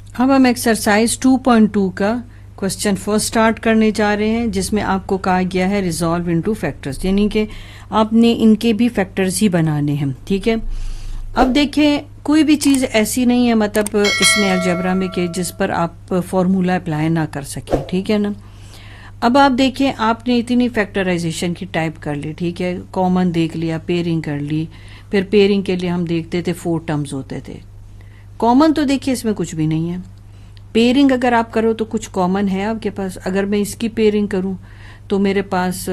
अब हम एक्सरसाइज 2.2 का क्वेश्चन फर्स्ट स्टार्ट करने जा रहे हैं, जिसमें आपको कहा गया है रिजॉल्व इनटू फैक्टर्स, यानी कि आपने इनके भी फैक्टर्स ही बनाने हैं। ठीक है, अब देखें कोई भी चीज़ ऐसी नहीं है मतलब इसमें अलजेब्रा में कि जिस पर आप फॉर्मूला अप्लाई ना कर सकें। ठीक है ना। अब आप देखें आपने इतनी फैक्टराइजेशन की टाइप कर ली, ठीक है, कॉमन देख लिया, पेयरिंग कर ली, फिर पेयरिंग के लिए हम देखते थे 4 टर्म्स होते थे। कॉमन तो देखिए इसमें कुछ भी नहीं है। पेयरिंग अगर आप करो तो कुछ कॉमन है आपके पास। अगर मैं इसकी पेयरिंग करूं तो मेरे पास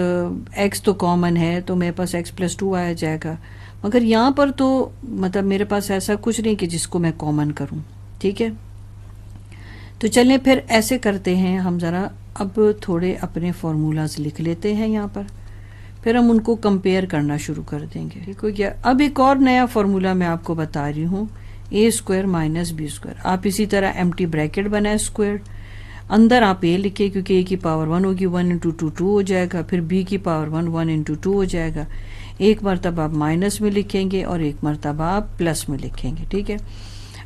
x तो कॉमन है, तो मेरे पास x+2 आया जाएगा। मगर यहाँ पर तो मतलब मेरे पास ऐसा कुछ नहीं कि जिसको मैं कॉमन करूं। ठीक है, तो चलें फिर ऐसे करते हैं हम ज़रा अब थोड़े अपने फार्मूलाज लिख लेते हैं यहाँ पर, फिर हम उनको कंपेयर करना शुरू कर देंगे। ठीक हो गया। अब एक और नया फार्मूला मैं आपको बता रही हूँ, a² माइनस b²। आप इसी तरह एम्प्टी ब्रैकेट बनाए स्क्वायर, अंदर आप a लिखे क्योंकि a की पावर 1 होगी, 1 इंटू 2 2 हो जाएगा, फिर b की पावर 1 1 इंटू 2 हो जाएगा। एक मरतबा आप माइनस में लिखेंगे और एक मरतबा आप प्लस में लिखेंगे। ठीक है,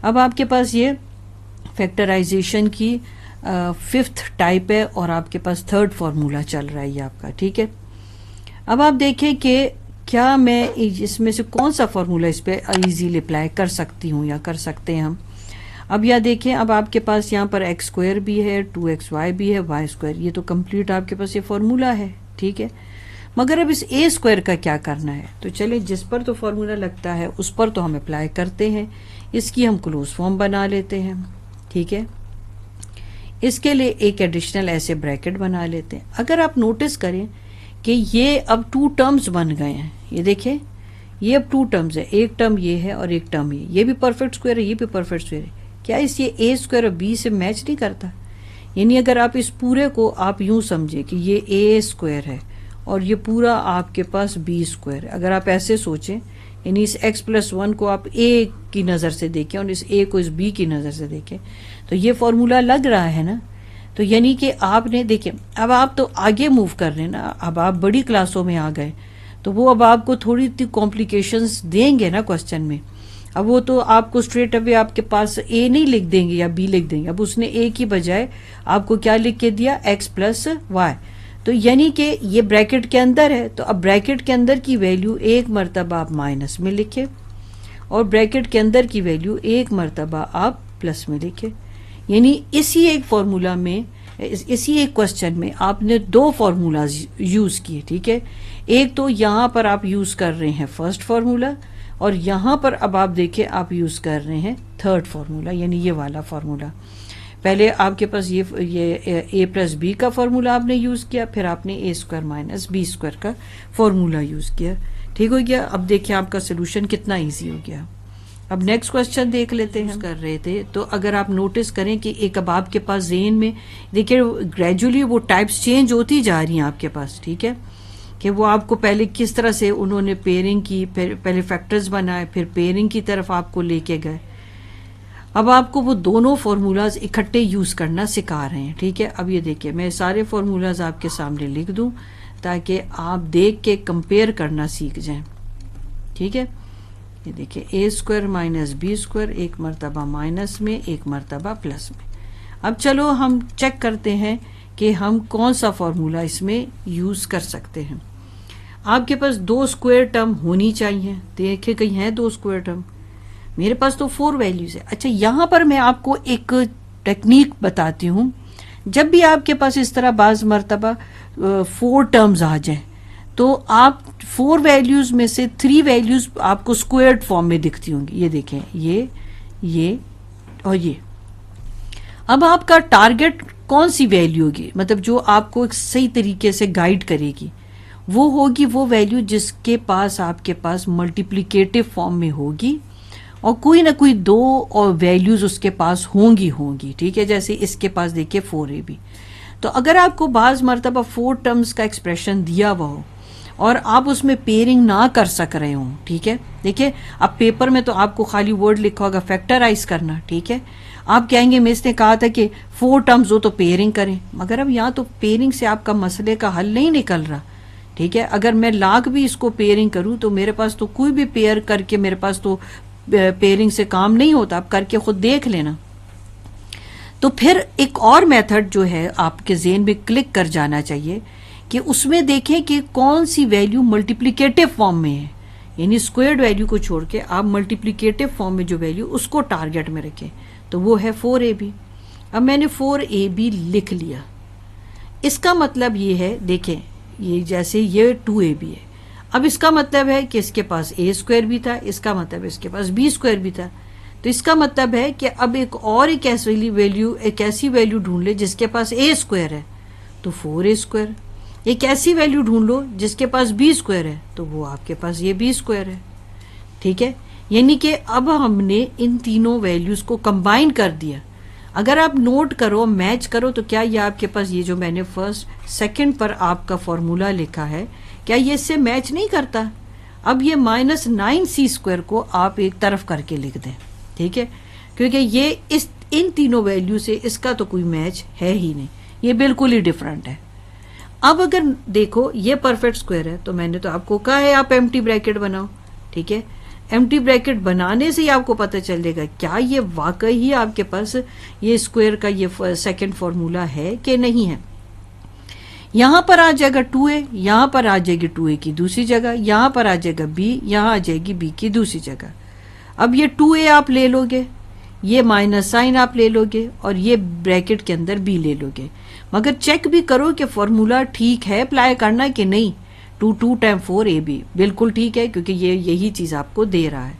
अब आपके पास ये फैक्टराइजेशन की 5th टाइप है और आपके पास 3rd फार्मूला चल रहा है ये आपका। ठीक है, अब आप देखें कि क्या मैं इसमें से कौन सा फार्मूला इस पर ईजीली अप्लाई कर सकती हूँ या कर सकते हैं हम। अब यह देखें, अब आपके पास यहाँ पर x² भी है, 2xy भी है, y², ये तो कंप्लीट आपके पास ये फार्मूला है। ठीक है, मगर अब इस a² का क्या करना है, तो चलिए जिस पर तो फार्मूला लगता है उस पर तो हम अप्लाई करते हैं। इसकी हम क्लोज फॉर्म बना लेते हैं। ठीक है, इसके लिए एक एडिशनल ऐसे ब्रैकेट बना लेते हैं। अगर आप नोटिस करें कि ये अब 2 टर्म्स बन गए हैं, ये देखें ये अब 2 टर्म्स है, एक टर्म ये है और एक टर्म ये भी परफेक्ट स्क्वायर है, ये भी परफेक्ट स्क्वायर है। क्या इस ये a² और b से मैच नहीं करता? यानी अगर आप इस पूरे को आप यूं समझे कि ये a² है और ये पूरा आपके पास b²। अगर आप ऐसे सोचें, यानी इस x+1 को आप a की नज़र से देखें और इस a को इस b की नज़र से देखें, तो ये फॉर्मूला लग रहा है ना। तो यानी कि आपने देखें, अब आप तो आगे मूव कर रहे हैं ना, अब आप बड़ी क्लासों में आ गए, तो वो अब आपको थोड़ी सी कॉम्प्लिकेशंस देंगे ना क्वेश्चन में। अब वो तो आपको स्ट्रेट अवे आपके पास a नहीं लिख देंगे या b लिख देंगे, अब उसने a की बजाय आपको क्या लिख के दिया, x+y। तो यानी कि ये ब्रैकेट के अंदर है, तो अब ब्रैकेट के अंदर की वैल्यू एक मरतबा आप माइनस में लिखे और ब्रैकेट के अंदर की वैल्यू एक मरतबा आप प्लस में लिखे। यानी इसी एक फॉर्मूला में, इसी एक क्वेश्चन में आपने 2 फार्मूलाज यूज़ किए। ठीक है, एक तो यहाँ पर आप यूज़ कर रहे हैं फर्स्ट फार्मूला और यहाँ पर अब आप देखें आप यूज़ कर रहे हैं 3rd फार्मूला, यानी ये वाला फार्मूला। पहले आपके पास ये a+b का फार्मूला आपने यूज़ किया, फिर आपने a² माइनस b² का फार्मूला यूज़ किया। ठीक हो गया। अब देखिए आपका सोल्यूशन कितना ईजी हो गया। अब नेक्स्ट क्वेश्चन देख लेते हैं। कर रहे थे तो अगर आप नोटिस करें कि एक अब आपके पास ज़हन में देखिए ग्रेजुअली वो टाइप्स चेंज होती जा रही हैं आपके पास। ठीक है, कि वो आपको पहले किस तरह से उन्होंने पेयरिंग की, पहले फैक्टर्स बनाए, फिर पेयरिंग की तरफ आपको लेके गए। अब आपको वो दोनों फार्मूलाज इकट्ठे यूज़ करना सिखा रहे हैं। ठीक है, अब ये देखिए मैं सारे फार्मूलाज आपके सामने लिख दूं ताकि आप देख के कंपेयर करना सीख जाएं। ठीक है, ये देखिए a² माइनस b², एक मरतबा माइनस में, एक मरतबा प्लस में। अब चलो हम चेक करते हैं कि हम कौन सा फार्मूला इसमें यूज़ कर सकते हैं। आपके पास 2 स्क्वायर टर्म होनी चाहिए। देखिए कहीं है 2 स्क्वायर टर्म, मेरे पास तो 4 वैल्यूज़ है। अच्छा, यहाँ पर मैं आपको एक टेक्निक बताती हूँ। जब भी आपके पास इस तरह बाज़ मरतबा 4 टर्म्स आ जाए तो आप 4 वैल्यूज़ में से 3 वैल्यूज़ आपको स्क्वायर्ड फॉर्म में दिखती होंगी। ये देखें, ये और ये। अब आपका टारगेट कौन सी वैल्यू होगी, मतलब जो आपको एक सही तरीके से गाइड करेगी, वो होगी वो वैल्यू जिसके पास आपके पास मल्टीप्लिकेटिव फॉर्म में होगी और कोई ना कोई 2 और वैल्यूज़ उसके पास होंगी। ठीक है, जैसे इसके पास देखिए 4ab। तो अगर आपको बाज़ मरतबा 4 टर्म्स का एक्सप्रेशन दिया हुआ हो और आप उसमें पेयरिंग ना कर सक रहे हो, ठीक है, देखिए अब पेपर में तो आपको खाली वर्ड लिखा होगा फैक्टराइज करना। ठीक है, आप कहेंगे मिस ने कहा था कि 4 टर्म्स हो तो पेयरिंग करें, मगर अब यहाँ तो पेयरिंग से आपका मसले का हल नहीं निकल रहा। ठीक है, अगर मैं लाख भी इसको पेयरिंग करूँ तो मेरे पास तो कोई भी पेयर करके मेरे पास तो पेयरिंग से काम नहीं होता। आप करके खुद देख लेना। तो फिर एक और मेथड जो है आपके ज़हन में क्लिक कर जाना चाहिए कि उसमें देखें कि कौन सी वैल्यू मल्टीप्लिकेटिव फॉर्म में है, यानी स्क्वायर्ड वैल्यू को छोड़ के आप मल्टीप्लिकेटिव फॉर्म में जो वैल्यू उसको टारगेट में रखें, तो वो है 4ab। अब मैंने 4ab लिख लिया। इसका मतलब ये है, देखें ये जैसे ये 2ab है, अब इसका मतलब है कि इसके पास a स्क्वायर भी था, इसका मतलब इसके पास b स्क्वायर भी था। तो इसका मतलब है कि अब एक ऐसी वैल्यू ढूंढ ले जिसके पास a स्क्वायर है, तो 4a स्क्वायर। एक ऐसी वैल्यू ढूंढ लो जिसके पास b स्क्वायर है, तो वो आपके पास ये b स्क्वायर है। ठीक है, यानी कि अब हमने इन तीनों वैल्यूज को कंबाइन कर दिया। अगर आप नोट करो, मैच करो, तो क्या ये आपके पास ये जो मैंने फर्स्ट सेकंड पर आपका फॉर्मूला लिखा है, क्या ये इससे मैच नहीं करता? अब ये -9c स्क्वायर को आप एक तरफ करके लिख दें, ठीक है, क्योंकि ये इन तीनों वैल्यू से इसका तो कोई मैच है ही नहीं, ये बिल्कुल ही डिफरेंट है। अब अगर देखो ये परफेक्ट स्क्वायर है, तो मैंने तो आपको कहा है आप एम्प्टी ब्रैकेट बनाओ। ठीक है, एम्प्टी ब्रैकेट बनाने से ही आपको पता चल जाएगा क्या ये वाकई ही आपके पास ये स्क्वायर का ये सेकंड फॉर्मूला है कि नहीं है। यहाँ पर आ जाएगा 2a, यहाँ पर आ जाएगी 2a की दूसरी जगह, यहाँ पर आ जाएगा b, यहाँ आ जाएगी b की दूसरी जगह। अब ये 2a आप ले लोगे, ये माइनस साइन आप ले लोगे और ये ब्रैकेट के अंदर b ले लोगे, मगर चेक भी करो कि फॉर्मूला ठीक है अप्लाई करना कि नहीं। 2 टाइम 4ab बिल्कुल ठीक है, क्योंकि ये यही चीज़ आपको दे रहा है।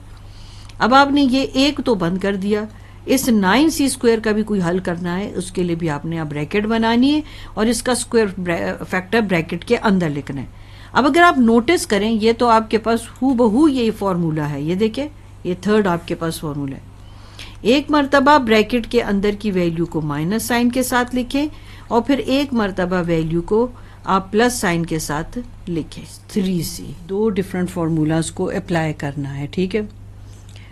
अब आपने ये एक तो बंद कर दिया, इस 9c स्क्वायर का भी कोई हल करना है, उसके लिए भी आपने अब ब्रैकेट बनानी है और इसका स्क्वायर फैक्टर ब्रैकेट के अंदर लिखना है। अब अगर आप नोटिस करें, ये तो आपके पास हूबहू ये फॉर्मूला है, ये देखिए ये थर्ड आपके पास फॉर्मूला है। एक मरतबा ब्रैकेट के अंदर की वैल्यू को माइनस साइन के साथ लिखें और फिर एक मरतबा वैल्यू को आप प्लस साइन के साथ लिखें। 3c, दो डिफरेंट फार्मूलाज को अप्लाई करना है। ठीक है,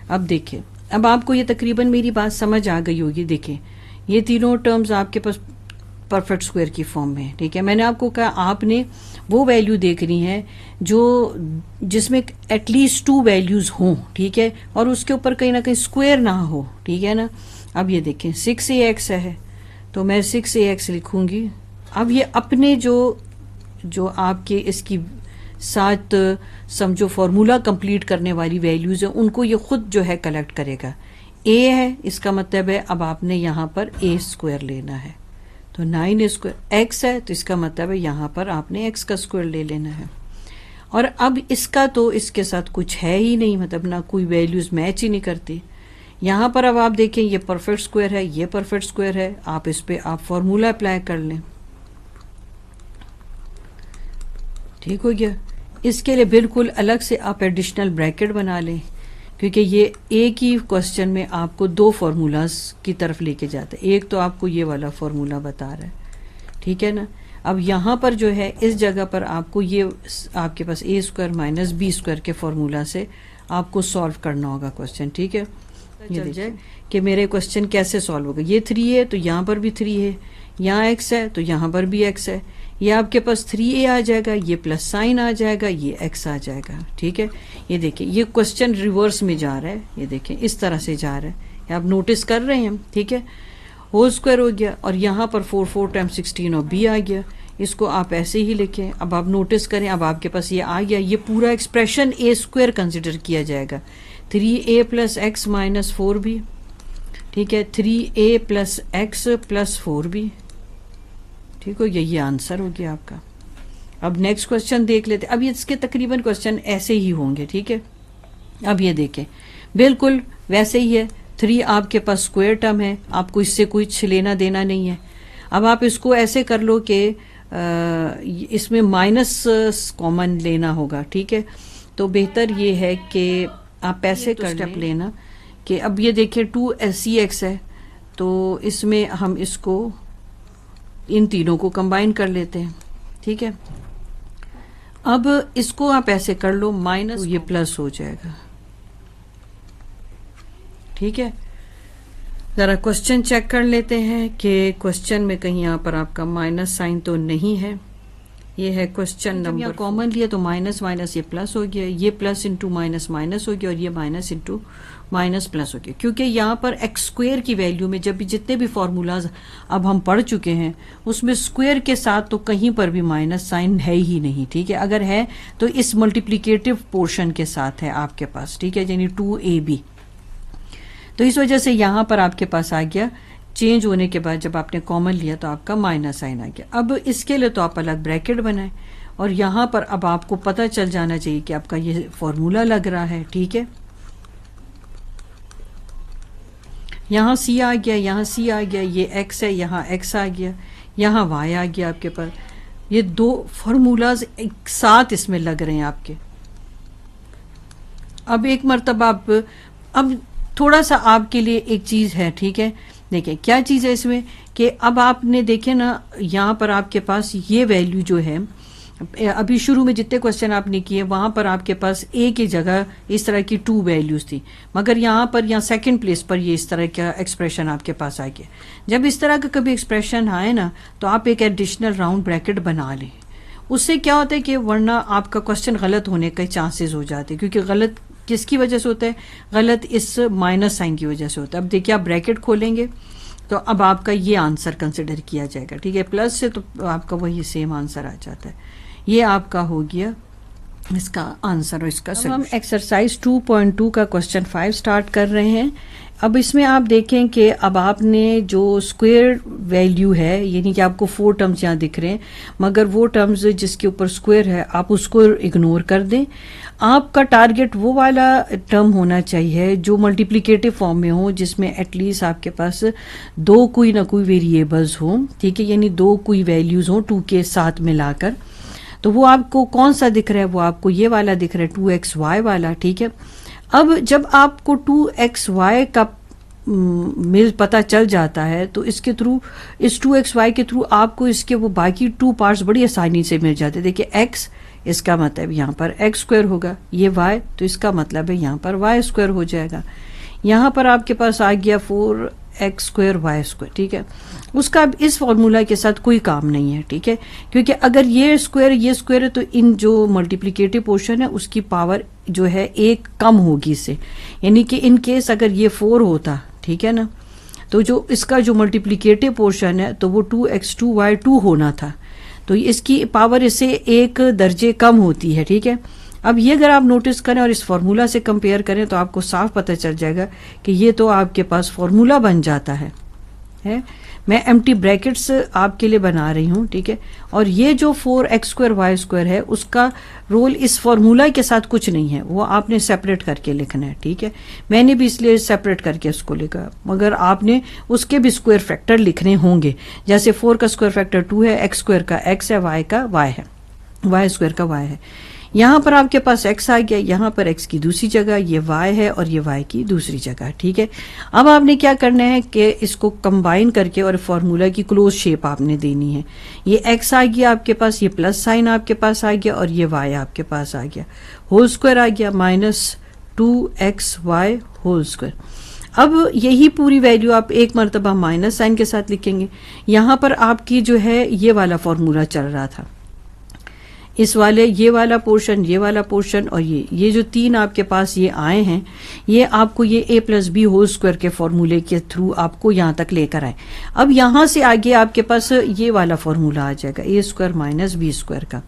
अब देखिए, अब आपको ये तकरीबन मेरी बात समझ आ गई होगी। देखें ये तीनों टर्म्स आपके पास परफेक्ट स्क्वायर की फॉर्म में है। ठीक है, मैंने आपको कहा आपने वो वैल्यू देखनी है जो जिसमें एटलीस्ट 2 वैल्यूज हों। ठीक है, और उसके ऊपर कहीं ना कहीं स्क्वायर ना हो। ठीक है ना। अब ये देखें 6ax है, तो मैं 6ax लिखूंगी। अब ये अपने जो आपके इसकी साथ समझो फॉर्मूला कंप्लीट करने वाली वैल्यूज हैं, उनको ये खुद जो है कलेक्ट करेगा। a है, इसका मतलब है अब आपने यहाँ पर a स्क्वायर लेना है, तो 9 स्क्वायर। x है, तो इसका मतलब है यहाँ पर आपने x का स्क्वायर ले लेना है। और अब इसका तो इसके साथ कुछ है ही नहीं, मतलब ना कोई वैल्यूज मैच ही नहीं करती। यहाँ पर अब आप देखें ये परफेक्ट स्क्वायर है, ये परफेक्ट स्क्वायर है, आप इस पे आप फॉर्मूला अप्लाई कर लें। ठीक हो गया। इसके लिए बिल्कुल अलग से आप एडिशनल ब्रैकेट बना लें, क्योंकि ये एक ही क्वेश्चन में आपको 2 फार्मूलाज की तरफ लेके जाता है। एक तो आपको ये वाला फार्मूला बता रहा है, ठीक है ना। अब यहाँ पर जो है इस जगह पर आपको ये आपके पास a square minus b square के फार्मूला से आपको सॉल्व करना होगा क्वेश्चन। ठीक है, ये देखिए कि मेरे क्वेश्चन कैसे सॉल्व होगा। ये 3 है तो यहाँ पर भी 3 है, यहाँ x है तो यहाँ पर भी x है। ये आपके पास 3a आ जाएगा, ये प्लस साइन आ जाएगा, ये x आ जाएगा। ठीक है, ये देखिए ये क्वेश्चन रिवर्स में जा रहा है, ये देखें इस तरह से जा रहा है, आप नोटिस कर रहे हैं। ठीक है, होल स्क्वायर हो गया और यहाँ पर 4 टाइम 16 और b आ गया, इसको आप ऐसे ही लिखें। अब आप नोटिस करें, अब आपके पास ये आ गया, ये पूरा एक्सप्रेशन a स्क्वायर कंसिडर किया जाएगा। 3a plus x minus 4b, ठीक है, 3a plus x plus 4b। ठीक हो, यही आंसर हो गया आपका। अब नेक्स्ट क्वेश्चन देख लेते। अब ये इसके तकरीबन क्वेश्चन ऐसे ही होंगे। ठीक है, अब ये देखें बिल्कुल वैसे ही है। 3 आपके पास स्क्वायर टर्म है, आपको इससे कुछ लेना देना नहीं है। अब आप इसको ऐसे कर लो कि इसमें माइनस कॉमन लेना होगा। ठीक है, तो बेहतर ये है कि आप ऐसे कर स्टेप लेना कि अब ये देखिए 2cx है, तो इसमें हम इसको इन तीनों को कंबाइन कर लेते हैं। ठीक है, अब इसको आप ऐसे कर लो माइनस, ये प्लस हो जाएगा। ठीक है, जरा क्वेश्चन चेक कर लेते हैं कि क्वेश्चन में कहीं यहाँ पर आपका माइनस साइन तो नहीं है। ये है क्वेश्चन नंबर। कॉमन लिया तो माइनस माइनस ये प्लस हो गया, ये प्लस इंटू माइनस माइनस हो गया और ये माइनस इंटू माइनस प्लस हो गया, क्योंकि यहाँ पर एक्स स्क्वेयर की वैल्यू में जब भी जितने भी फॉर्मूलाज अब हम पढ़ चुके हैं उसमें स्क्वेयर के साथ तो कहीं पर भी माइनस साइन है ही नहीं, ठीक है। अगर है तो इस मल्टीप्लिकेटिव पोर्शन के साथ है आपके पास, ठीक है, यानी 2ab। तो इस वजह से यहाँ पर आपके पास आ गया, चेंज होने के बाद जब आपने कॉमन लिया तो आपका माइनस साइन आ गया। अब इसके लिए तो आप अलग ब्रैकेट बनाएं और यहाँ पर अब आपको पता चल जाना चाहिए कि आपका ये फॉर्मूला लग रहा है, ठीक है। यहाँ c आ गया, यहाँ c आ गया, ये x है, यहाँ x आ गया, यहाँ y आ गया आपके पास। ये दो फॉर्मूलाज एक साथ इसमें लग रहे हैं आपके। अब एक मर्तबा आप, अब थोड़ा सा आपके लिए एक चीज़ है, ठीक है। देखिए क्या चीज़ है इसमें कि अब आपने देखे ना, यहाँ पर आपके पास ये वैल्यू जो है, अभी शुरू में जितने क्वेश्चन आपने किए वहाँ पर आपके पास a की जगह इस तरह की 2 वैल्यूज़ थी, मगर यहाँ पर यहाँ सेकंड प्लेस पर ये इस तरह का एक्सप्रेशन आपके पास आ गया। जब इस तरह का कभी एक्सप्रेशन आए ना तो आप एक एडिशनल राउंड ब्रैकेट बना लें। उससे क्या होता है कि वरना आपका क्वेश्चन गलत होने के चांसेस हो जाते हैं, क्योंकि गलत किसकी वजह से होता है, गलत इस माइनस साइन की वजह से होता है। अब देखिए आप ब्रैकेट खोलेंगे तो अब आपका ये आंसर कंसिडर किया जाएगा, ठीक है। प्लस से तो आपका वही सेम आंसर आ जाता है। ये आपका हो गया इसका आंसर और इसका सॉल्यूशन। हम एक्सरसाइज 2.2 का क्वेश्चन 5 स्टार्ट कर रहे हैं। अब इसमें आप देखें कि अब आपने जो स्क्वायर वैल्यू है, यानी कि आपको 4 टर्म्स यहाँ दिख रहे हैं, मगर वो टर्म्स जिसके ऊपर स्क्वायर है आप उसको इग्नोर कर दें। आपका टारगेट वो वाला टर्म होना चाहिए जो मल्टीप्लिकेटिव फॉर्म में हो, जिसमें एटलीस्ट आपके पास दो कोई ना कोई वेरिएबल्स हो, ठीक है, यानी दो कोई वैल्यूज हो 2 के साथ मिलाकर। तो वो आपको कौन सा दिख रहा है, वो आपको ये वाला दिख रहा है 2xy वाला, ठीक है। अब जब आपको 2xy का मिल पता चल जाता है तो इसके थ्रू, इस 2xy के थ्रू आपको इसके वो बाकी 2 पार्ट्स बड़ी आसानी से मिल जाते हैं। देखिए x, इसका मतलब यहाँ पर x स्क्वायर होगा, ये y, तो इसका मतलब है यहाँ पर y स्क्वायर हो जाएगा। यहाँ पर आपके पास आ गया 4x स्क्वायर y स्क्वायर, ठीक है। उसका अब इस फॉर्मूला के साथ कोई काम नहीं है, ठीक है, क्योंकि अगर ये स्क्वायर है तो इन जो मल्टीप्लिकेटिव पोर्शन है उसकी पावर जो है 1 कम होगी इससे, यानी कि इन केस अगर ये 4 होता, ठीक है ना, तो जो इसका जो मल्टीप्लिकेटिव पोर्शन है तो वो 2x2y2 होना था, तो इसकी पावर इससे 1 दर्जे कम होती है, ठीक है। अब ये अगर आप नोटिस करें और इस फॉर्मूला से कंपेयर करें तो आपको साफ पता चल जाएगा कि ये तो आपके पास फॉर्मूला बन जाता है। मैं एम्प्टी ब्रैकेट्स आपके लिए बना रही हूँ, ठीक है। और ये जो 4x स्क्वायर y स्क्वायर है उसका रोल इस फॉर्मूला के साथ कुछ नहीं है, वो आपने सेपरेट करके लिखना है, ठीक है। मैंने भी इसलिए सेपरेट करके उसको लिखा, मगर आपने उसके भी स्क्वायर फैक्टर लिखने होंगे। जैसे 4 का स्क्वायर फैक्टर 2 है, x स्क्वायर का x है, y का y है, y स्क्वायर का y है। यहाँ पर आपके पास x आ गया, यहाँ पर x की दूसरी जगह ये y है और ये y की दूसरी जगह, ठीक है। अब आपने क्या करना है कि इसको कंबाइन करके और फॉर्मूला की क्लोज शेप आपने देनी है। ये x आ गया आपके पास, ये प्लस साइन आपके पास आ गया और ये y आपके पास आ गया, होल स्क्वायर आ गया -2xy होल स्क्वायर। अब यही पूरी वैल्यू आप एक मरतबा माइनस साइन के साथ लिखेंगे। यहाँ पर आपकी जो है ये वाला फॉर्मूला चल रहा था, इस वाले ये वाला पोर्शन और ये जो 3 आपके पास ये आए हैं, ये आपको ये a + b होल स्क्वायर के फॉर्मूले के थ्रू आपको यहाँ तक लेकर आए। अब यहाँ से आगे आपके पास ये वाला फॉर्मूला आ जाएगा a स्क्वायर - b स्क्वायर का।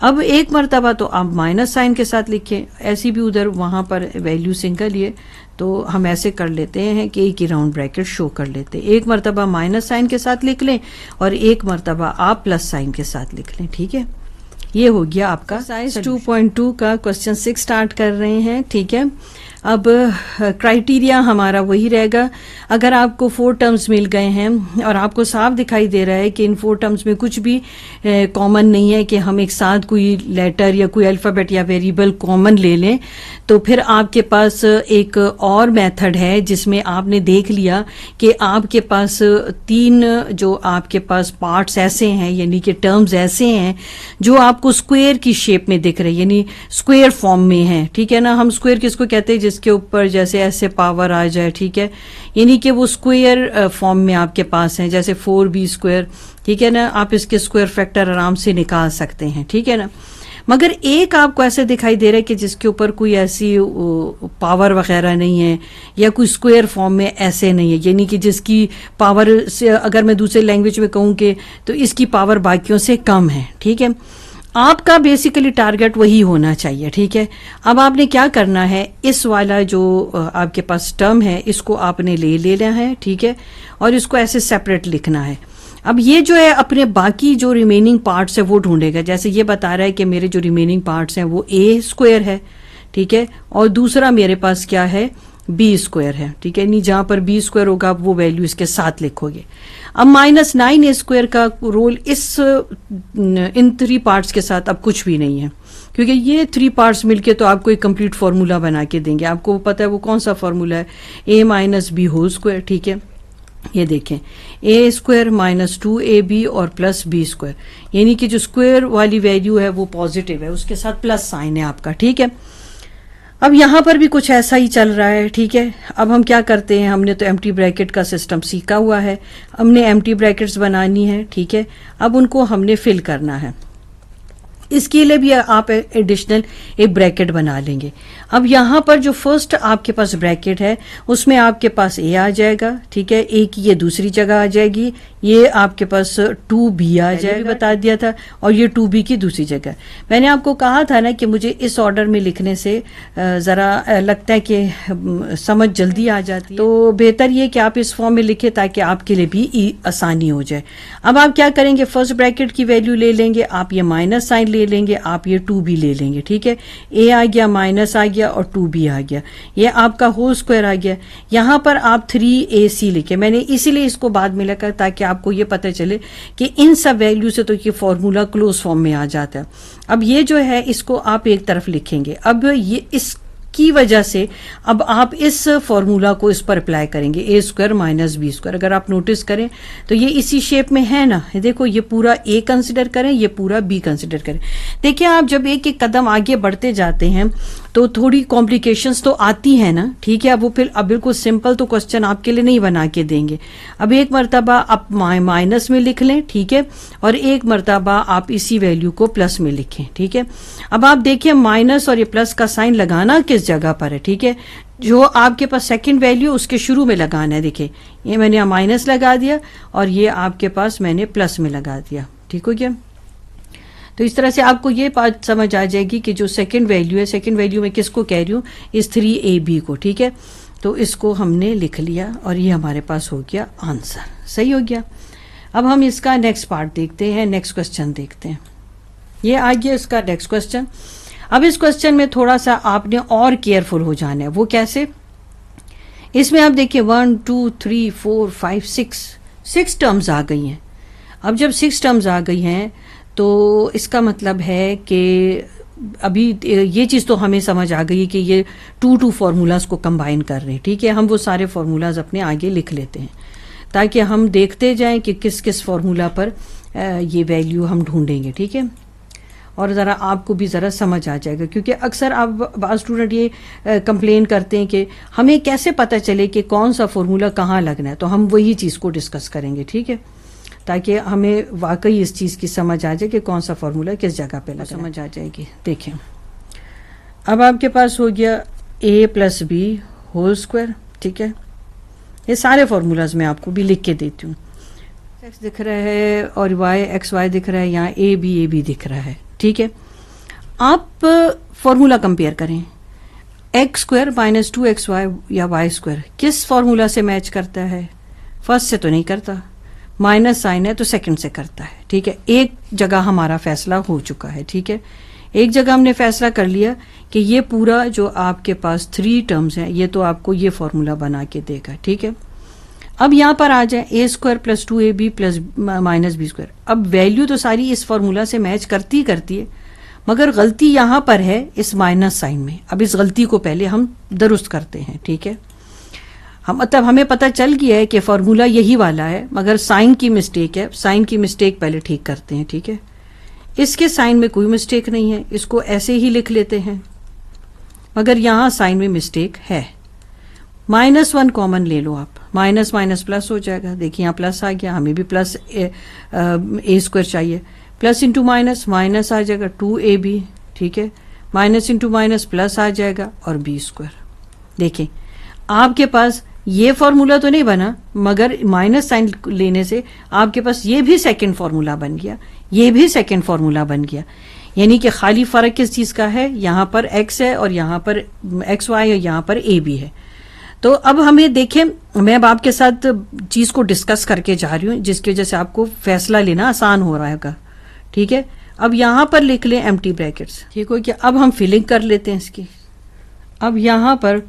अब एक मरतबा तो आप माइनस साइन के साथ लिखें, ऐसी भी उधर वहाँ पर वैल्यू सिंगल है तो हम ऐसे कर लेते हैं कि एक ही राउंड ब्रैकेट शो कर लेते हैं। एक मरतबा माइनस साइन के साथ लिख लें और एक मरतबा आप प्लस साइन के साथ लिख लें, ठीक है। ये हो गया आपका एक्सरसाइज 2.2 का क्वेश्चन 6 स्टार्ट कर रहे हैं, ठीक है। अब क्राइटेरिया हमारा वही रहेगा। अगर आपको 4 टर्म्स मिल गए हैं और आपको साफ दिखाई दे रहा है कि इन 4 टर्म्स में कुछ भी कॉमन नहीं है कि हम एक साथ कोई लेटर या कोई अल्फ़ाबेट या वेरिएबल कॉमन ले लें, तो फिर आपके पास एक और मेथड है जिसमें आपने देख लिया कि आपके पास 3 जो आपके पास पार्ट्स ऐसे हैं, यानी कि टर्म्स ऐसे हैं जो आपको आपको स्क्वायर की शेप में दिख रहे हैं, यानी स्क्वायर फॉर्म में है, ठीक है ना। हम स्क्वायर किसको कहते हैं, जिसके ऊपर जैसे ऐसे पावर आ जाए, ठीक है, यानी कि वो स्क्वायर फॉर्म में आपके पास है, जैसे 4b², ठीक है ना। आप इसके स्क्वायर फैक्टर आराम से निकाल सकते हैं, ठीक है ना। मगर एक आपको ऐसे दिखाई दे रहा है कि जिसके ऊपर कोई ऐसी पावर वगैरह नहीं है, या कोई स्क्वायर फॉर्म में ऐसे नहीं है, यानी कि जिसकी पावर से, अगर मैं दूसरे लैंग्वेज में कहूँ कि तो इसकी पावर बाकियों से कम है, ठीक है। आपका बेसिकली टारगेट वही होना चाहिए, ठीक है। अब आपने क्या करना है, इस वाला जो आपके पास टर्म है इसको आपने ले लेना है, ठीक है, और इसको ऐसे सेपरेट लिखना है। अब ये जो है अपने बाकी जो रिमेनिंग पार्ट्स है वो ढूंढेगा। जैसे ये बता रहा है कि मेरे जो रिमेनिंग पार्ट्स हैं वो a² है, ठीक है, और दूसरा मेरे पास क्या है, b² है, ठीक है। नहीं, जहां पर b² होगा आप वो वैल्यू इसके साथ लिखोगे। अब -9a² का रोल इन 3 पार्ट्स के साथ अब कुछ भी नहीं है, क्योंकि ये 3 पार्ट्स मिलके तो आपको एक कंप्लीट फॉर्मूला बना के देंगे। आपको पता है वो कौन सा फॉर्मूला है, a - b², ठीक है। ये देखें, a² - 2ab और +b², यानी कि जो स्क्वायर वाली वैल्यू है वो पॉजिटिव है, उसके साथ प्लस साइन है आपका, ठीक है। अब यहां पर भी कुछ ऐसा ही चल रहा है, ठीक है। अब हम क्या करते हैं, हमने तो एम्प्टी ब्रैकेट का सिस्टम सीखा हुआ है, हमने एम्प्टी ब्रैकेट्स बनानी है, ठीक है। अब उनको हमने फिल करना है, इसके लिए भी आप एडिशनल एक ब्रैकेट बना लेंगे। अब यहाँ पर जो फर्स्ट आपके पास ब्रैकेट है उसमें आपके पास a आ जाएगा, ठीक है, a की ये दूसरी जगह आ जाएगी, ये आपके पास 2b आ जाएगा, बता दिया था, और ये 2b की दूसरी जगह। मैंने आपको कहा था ना कि मुझे इस ऑर्डर में लिखने से ज़रा लगता है कि समझ जल्दी आ जाती है, तो बेहतर ये कि आप इस फॉर्म में लिखें ताकि आपके लिए भी आसानी हो जाए। अब आप क्या करेंगे, फर्स्ट ब्रैकेट की वैल्यू ले लेंगे, आप ये माइनस साइन ले लेंगे, आप ये 2b ले लेंगे, ठीक है। a आ गया, माइनस आ गया और 2b आ गया, ये आपका होल स्क्वायर आ गया। यहाँ पर आप 3ac लिखे, मैंने इसीलिए इसको बाद में लिखा ताकि आपको ये पता चले कि इन सब वैल्यू से तो ये फॉर्मूला क्लोज फॉर्म में आ जाता है। अब ये जो है इसको आप एक तरफ लिखेंगे। अब ये इसकी वजह से अब आप इस फॉर्मूला को इस पर अप्लाई करेंगे, a² - b²। अगर आप नोटिस करें तो ये इसी शेप में है ना, देखो ये पूरा a कंसिडर करें, ये पूरा b कंसिडर करें। देखिए आप जब एक एक कदम आगे बढ़ते जाते हैं तो थोड़ी कॉम्प्लिकेशंस तो आती है ना, ठीक है। अब वो फिर अब बिल्कुल सिंपल तो क्वेश्चन आपके लिए नहीं बना के देंगे। अब एक मरतबा आप माइनस में लिख लें, ठीक है, और एक मरतबा आप इसी वैल्यू को प्लस में लिखें, ठीक है। अब आप देखिए माइनस और ये प्लस का साइन लगाना किस जगह पर है, ठीक है, जो आपके पास सेकंड वैल्यू उसके शुरू में लगाना है। देखिए ये मैंने यहाँ माइनस लगा दिया और ये आपके पास मैंने प्लस में लगा दिया, ठीक हो गया। तो इस तरह से आपको ये बात समझ आ जाएगी कि जो सेकंड वैल्यू है, सेकंड वैल्यू में किसको कह रही हूँ, इस 3ab को, ठीक है। तो इसको हमने लिख लिया और ये हमारे पास हो गया आंसर, सही हो गया। अब हम इसका नेक्स्ट पार्ट देखते हैं, नेक्स्ट क्वेश्चन देखते हैं। ये आ गया इसका नेक्स्ट क्वेश्चन। अब इस क्वेश्चन में थोड़ा सा आपने और केयरफुल हो जाना है। वो कैसे, इसमें आप देखिए 1 2 3 4 5 6 टर्म्स आ गई हैं। अब जब 6 टर्म्स आ गई हैं तो इसका मतलब है कि अभी ये चीज़ तो हमें समझ आ गई कि ये 2 फार्मूलाज को कंबाइन कर रहे हैं, ठीक है। हम वो सारे फार्मूलाज अपने आगे लिख लेते हैं ताकि हम देखते जाएं कि किस किस फार्मूला पर ये वैल्यू हम ढूंढेंगे, ठीक है, और ज़रा आपको भी ज़रा समझ आ जाएगा। क्योंकि अक्सर आप बाज़ स्टूडेंट ये कंप्लेन करते हैं कि हमें कैसे पता चले कि कौन सा फार्मूला कहाँ लगना है, तो हम वही चीज़ को डिस्कस करेंगे, ठीक है, ताकि हमें वाकई इस चीज़ की समझ आ जाए कि कौन सा फार्मूला किस जगह पे लगना, समझ आ जाएगी। देखें अब आपके पास हो गया a + b होल स्क्वायर, ठीक है। ये सारे फार्मूलाज मैं आपको भी लिख के देती हूँ। x दिख रहा है और xy दिख रहा है, यहाँ a b दिख रहा है, ठीक है। आप फॉर्मूला कंपेयर करें, x² - 2xy या y² किस फॉर्मूला से मैच करता है, फर्स्ट से तो नहीं करता, माइनस साइन है तो सेकंड से करता है, ठीक है। एक जगह हमारा फैसला हो चुका है, ठीक है, एक जगह हमने फैसला कर लिया कि ये पूरा जो आपके पास 3 टर्म्स हैं ये तो आपको ये फॉर्मूला बना के देगा, ठीक है। अब यहाँ पर आ जाए a² + 2ab - b²। अब वैल्यू तो सारी इस फॉर्मूला से मैच करती है, मगर गलती यहाँ पर है इस माइनस साइन में। अब इस गलती को पहले हम दुरुस्त करते हैं, ठीक है। हम मतलब हमें पता चल गया है कि फॉर्मूला यही वाला है, मगर साइन की मिस्टेक है, साइन की मिस्टेक पहले ठीक करते हैं, ठीक है। इसके साइन में कोई मिस्टेक नहीं है, इसको ऐसे ही लिख लेते हैं, मगर यहाँ साइन में मिस्टेक है। -1 कॉमन ले लो आप, माइनस माइनस प्लस हो जाएगा। देखिए यहाँ प्लस आ गया, हमें भी प्लस ए स्क्वायर चाहिए। प्लस इंटू माइनस, माइनस आ जाएगा 2ab, ठीक है। माइनस इंटू माइनस प्लस आ जाएगा और बी स्क्वायर। देखिए आपके पास ये फॉर्मूला तो नहीं बना, मगर माइनस साइन लेने से आपके पास ये भी सेकंड फॉर्मूला बन गया, ये भी सेकंड फॉर्मूला बन गया। यानी कि खाली फर्क किस चीज का है, यहाँ पर x है और यहाँ पर xy और यहाँ पर a भी है। तो अब हमें देखें, मैं अब आपके साथ चीज को डिस्कस करके जा रही हूँ, जिसकी वजह से आपको फैसला लेना आसान हो रहा है, ठीक है। अब यहाँ पर लिख लें एम्प्टी ब्रैकेट्स, ठीक हो गया। अब हम फिलिंग कर लेते हैं इसकी। अब यहाँ पर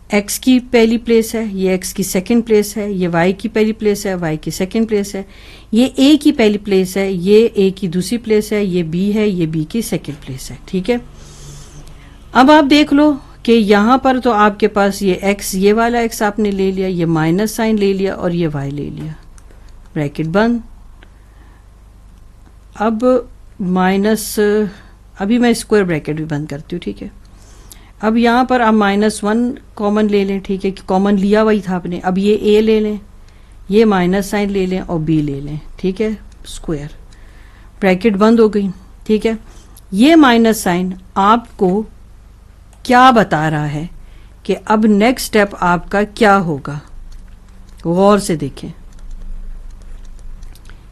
x की पहली प्लेस है, ये x की सेकंड प्लेस है, ये y की पहली प्लेस है, y की सेकंड प्लेस है, ये a की पहली प्लेस है, ये a की दूसरी प्लेस है, ये b है, ये b की सेकंड प्लेस है, ठीक है। अब आप देख लो कि यहाँ पर तो आपके पास ये x, ये वाला x आपने ले लिया, ये माइनस साइन ले लिया और ये y ले लिया, ब्रैकेट बंद। अब माइनस, अभी मैं स्क्वायर ब्रैकेट भी बंद करती हूँ, ठीक है। अब यहाँ पर आप -1 कॉमन ले लें, ठीक है, कि कॉमन लिया वही था आपने। अब ये a ले लें, ये माइनस साइन ले लें और b ले लें, ठीक है, स्क्वायर, ब्रैकेट बंद हो गई, ठीक है। ये माइनस साइन आपको क्या बता रहा है कि अब नेक्स्ट स्टेप आपका क्या होगा, गौर से देखें।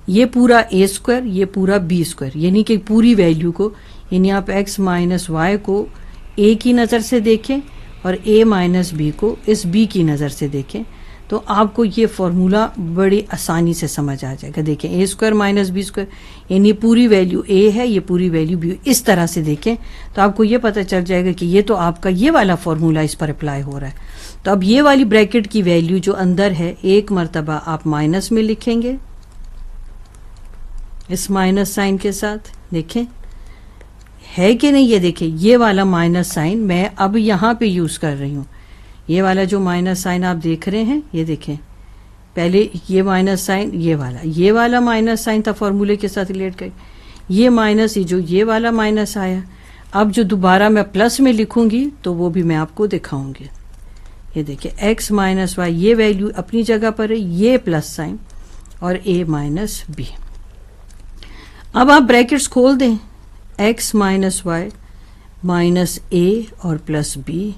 ये पूरा a स्क्वायर, ये पूरा b स्क्वायर, यानी कि पूरी वैल्यू को, यानी आप x माइनस वाई को a की नज़र से देखें और a माइनस बी को इस b की नज़र से देखें, तो आपको ये फॉर्मूला बड़ी आसानी से समझ आ जाएगा। देखें a square minus b square, यानी पूरी वैल्यू a है, ये पूरी वैल्यू b, इस तरह से देखें तो आपको ये पता चल जाएगा कि ये तो आपका ये वाला फॉर्मूला इस पर अप्लाई हो रहा है। तो अब ये वाली ब्रैकेट की वैल्यू जो अंदर है, एक मरतबा आप माइनस में लिखेंगे इस माइनस साइन के साथ, देखें है कि नहीं। ये देखें ये वाला माइनस साइन मैं अब यहाँ पे यूज़ कर रही हूँ, ये वाला जो माइनस साइन आप देख रहे हैं, ये देखें पहले ये माइनस साइन, ये वाला माइनस साइन था फॉर्मूले के साथ रिलेट कर, ये माइनस, ये वाला माइनस आया। अब जो दोबारा मैं प्लस में लिखूंगी तो वो भी मैं आपको दिखाऊंगी। ये देखिए x माइनस वाई, ये वैल्यू अपनी जगह पर है, ये प्लस साइन और a माइनस बी। अब आप ब्रैकेट्स खोल दें, x minus y minus a और प्लस b,